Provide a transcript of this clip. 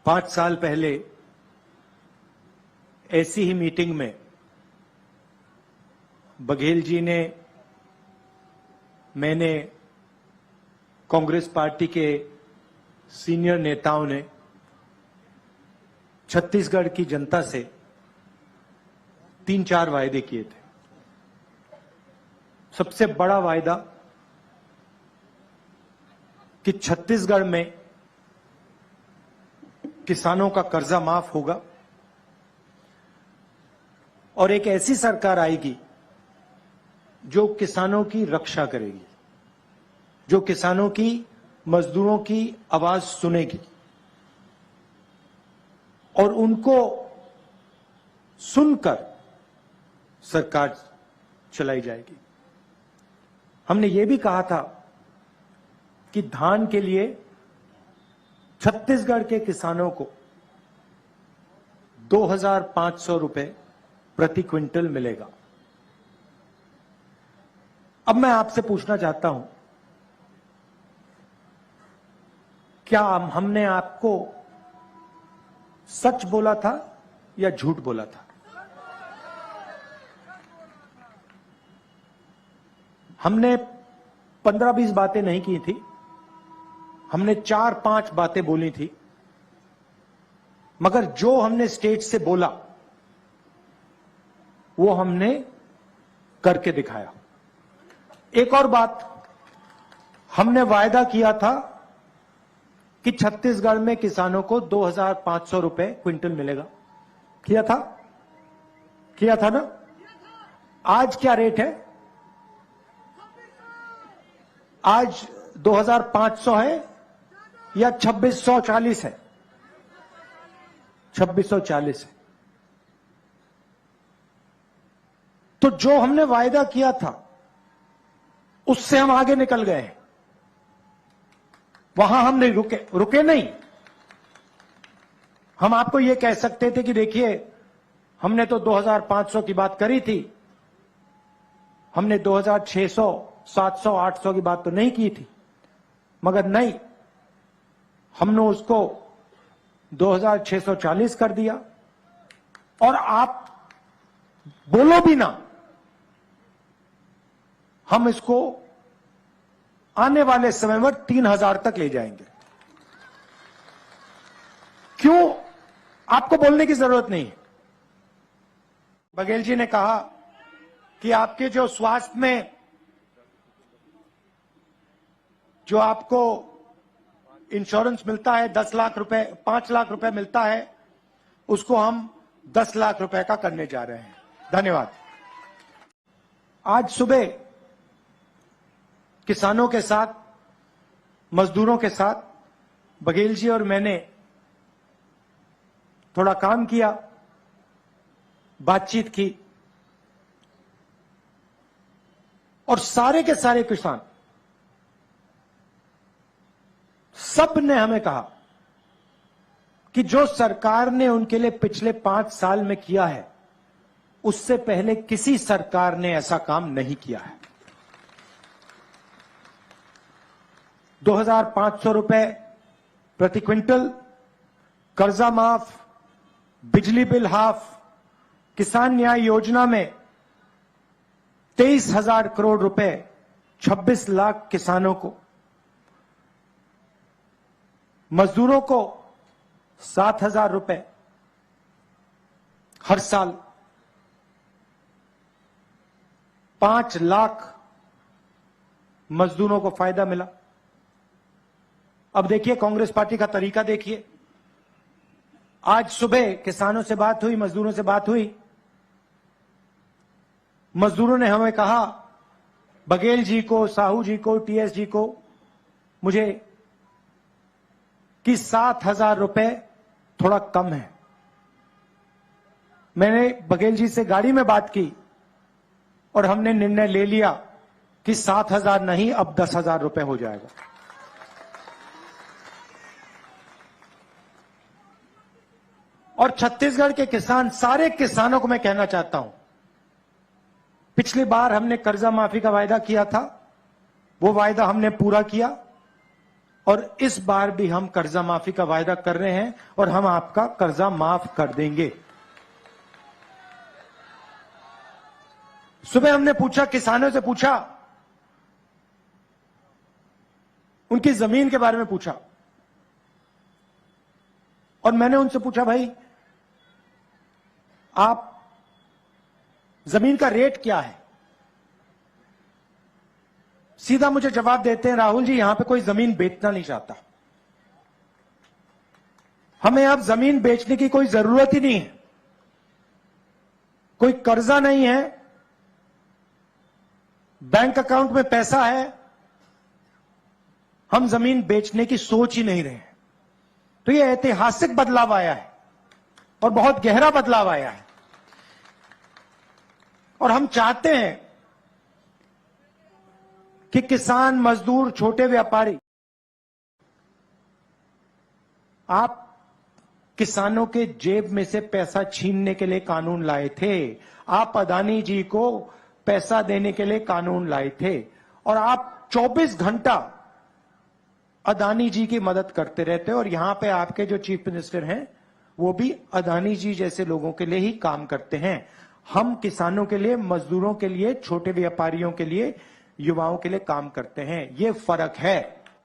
5 साल पहले ऐसी ही मीटिंग में बघेल जी ने, मैंने, कांग्रेस पार्टी के सीनियर नेताओं ने छत्तीसगढ़ की जनता से 3-4 वायदे किए थे। सबसे बड़ा वायदा कि छत्तीसगढ़ में किसानों का कर्जा माफ होगा और एक ऐसी सरकार आएगी जो किसानों की रक्षा करेगी, जो किसानों की, मजदूरों की आवाज सुनेगी और उनको सुनकर सरकार चलाई जाएगी। हमने ये भी कहा था कि धान के लिए छत्तीसगढ़ के किसानों को 2,500 रुपए प्रति क्विंटल मिलेगा। अब मैं आपसे पूछना चाहता हूं, क्या हमने आपको सच बोला था या झूठ बोला था? हमने 15-20 बातें नहीं की थी, हमने 4-5 बातें बोली थी, मगर जो हमने स्टेज से बोला वो हमने करके दिखाया। एक और बात, हमने वायदा किया था कि छत्तीसगढ़ में किसानों को 2,500 रुपए क्विंटल मिलेगा। किया था ना? आज क्या रेट है? आज 2,500 है या 2,640 है? 2,640 है। तो जो हमने वायदा किया था उससे हम आगे निकल गए हैं। वहां हम नहीं रुके नहीं। हम आपको यह कह सकते थे कि देखिए, हमने तो 2,500 की बात करी थी, हमने 2,600, 700, 800 की बात तो नहीं की थी, मगर नहीं, हमने उसको 2,640 कर दिया। और आप बोलो भी ना, हम इसको आने वाले समय में 3,000 तक ले जाएंगे। क्यों? आपको बोलने की जरूरत नहीं है। बघेल जी ने कहा कि आपके जो स्वास्थ्य में जो आपको इंश्योरेंस मिलता है 10 लाख रुपए, 5 लाख रुपए मिलता है, उसको हम 10 लाख रुपए का करने जा रहे हैं। धन्यवाद। आज सुबह किसानों के साथ, मजदूरों के साथ बघेल जी और मैंने थोड़ा काम किया, बातचीत की और सारे के सारे किसान, सब ने हमें कहा कि जो सरकार ने उनके लिए पिछले 5 साल में किया है, उससे पहले किसी सरकार ने ऐसा काम नहीं किया है। 2,500 रुपए प्रति क्विंटल, कर्जा माफ, बिजली बिल हाफ, किसान न्याय योजना में 23,000 करोड़ रुपए 26 लाख किसानों को, मजदूरों को 7,000 रुपए हर साल, 5 लाख मजदूरों को फायदा मिला। अब देखिए कांग्रेस पार्टी का तरीका देखिए। आज सुबह किसानों से बात हुई, मजदूरों से बात हुई, मजदूरों ने हमें कहा, बघेल जी को, साहू जी को, टीएस जी को, मुझे कि 7,000 रुपए थोड़ा कम है। मैंने बघेल जी से गाड़ी में बात की और हमने निर्णय ले लिया कि 7,000 नहीं, अब 10,000 रुपए हो जाएगा। और छत्तीसगढ़ के किसान, सारे किसानों को मैं कहना चाहता हूं, पिछली बार हमने कर्जा माफी का वायदा किया था, वो वायदा हमने पूरा किया और इस बार भी हम कर्जा माफी का वायदा कर रहे हैं और हम आपका कर्जा माफ कर देंगे। सुबह हमने पूछा, किसानों से पूछा, उनकी जमीन के बारे में पूछा और मैंने उनसे पूछा, भाई आप जमीन का रेट क्या है? सीधा मुझे जवाब देते हैं, राहुल जी यहां पे कोई जमीन बेचना नहीं चाहता, हमें अब जमीन बेचने की कोई जरूरत ही नहीं है, कोई कर्जा नहीं है, बैंक अकाउंट में पैसा है, हम जमीन बेचने की सोच ही नहीं रहे। तो यह ऐतिहासिक बदलाव आया है और बहुत गहरा बदलाव आया है और हम चाहते हैं कि किसान, मजदूर, छोटे व्यापारी, आप किसानों के जेब में से पैसा छीनने के लिए कानून लाए थे, आप अदानी जी को पैसा देने के लिए कानून लाए थे और आप 24 घंटा अदानी जी की मदद करते रहते हैं और यहां पे आपके जो चीफ मिनिस्टर हैं वो भी अदानी जी जैसे लोगों के लिए ही काम करते हैं। हम किसानों के लिए, मजदूरों के लिए, छोटे व्यापारियों के लिए, युवाओं के लिए काम करते हैं। ये फर्क है।